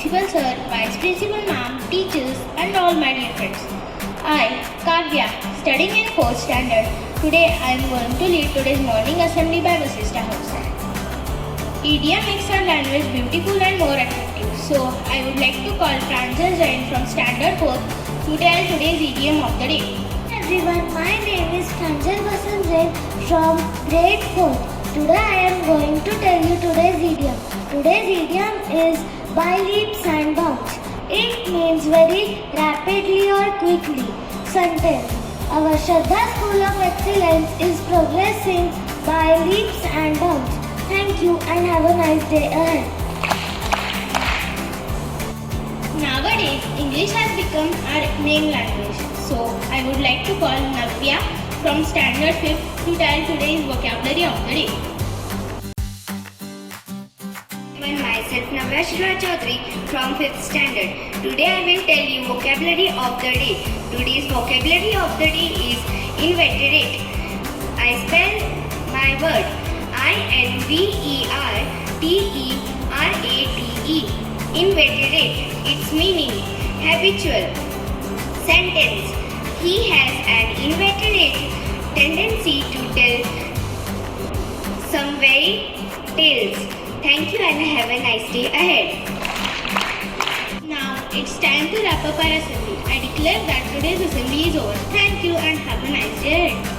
Principal Sir, Vice Principal Ma'am, teachers and all my dear friends. I, Kavya, studying in 4th standard. Today I am going to lead today's morning assembly by Vasishtha House. Idiom makes our language beautiful and more attractive. So I would like to call Pranjal Jain from Standard 4th to tell today's idiom of the day. Hi everyone, my name is Pranjal Jain from grade 4th. Today I am going to tell you today's idiom. Today's idiom is by leaps and bounds. It means very rapidly or quickly. Sentence. Our Shraddha School of Excellence is progressing by leaps and bounds. Thank you and have a nice day ahead. Nowadays, English has become our main language. So I would like to call Navya from Standard 5th to tell today's vocabulary of the day. Myself Navya from 5th standard. Today I will tell you vocabulary of the day. Today's vocabulary of the day is inveterate. I spell my word INVERTERATE. Inveterate. Its meaning habitual. Sentence. He has an inveterate tendency to tell some very tales. Thank you and have a nice day ahead. Now it's time to wrap up our assembly. I declare that today's assembly is over. Thank you and have a nice day ahead.